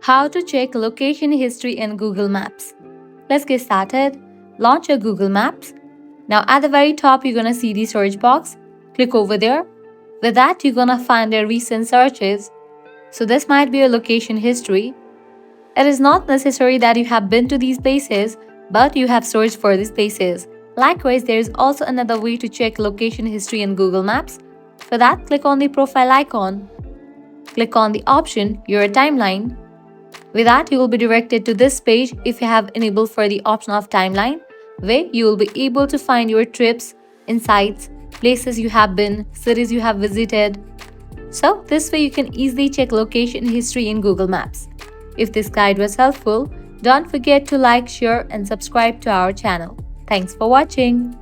How to check location history in Google Maps. Let's get started. Launch your Google Maps. Now at the very top, you're gonna see the search box. Click over there. With that, you're gonna find your recent searches. So this might be your location history. It is not necessary that you have been to these places, but you have searched for these places. Likewise, there is also another way to check location history in Google Maps. For that, click on the profile icon. Click on the option Your Timeline. With that, you will be directed to this page if you have enabled for the option of timeline, where you will be able to find your trips, insights, places you have been, cities you have visited. So this way you can easily check location history in Google Maps. If this guide was helpful, don't forget to like, share and subscribe to our channel. Thanks for watching.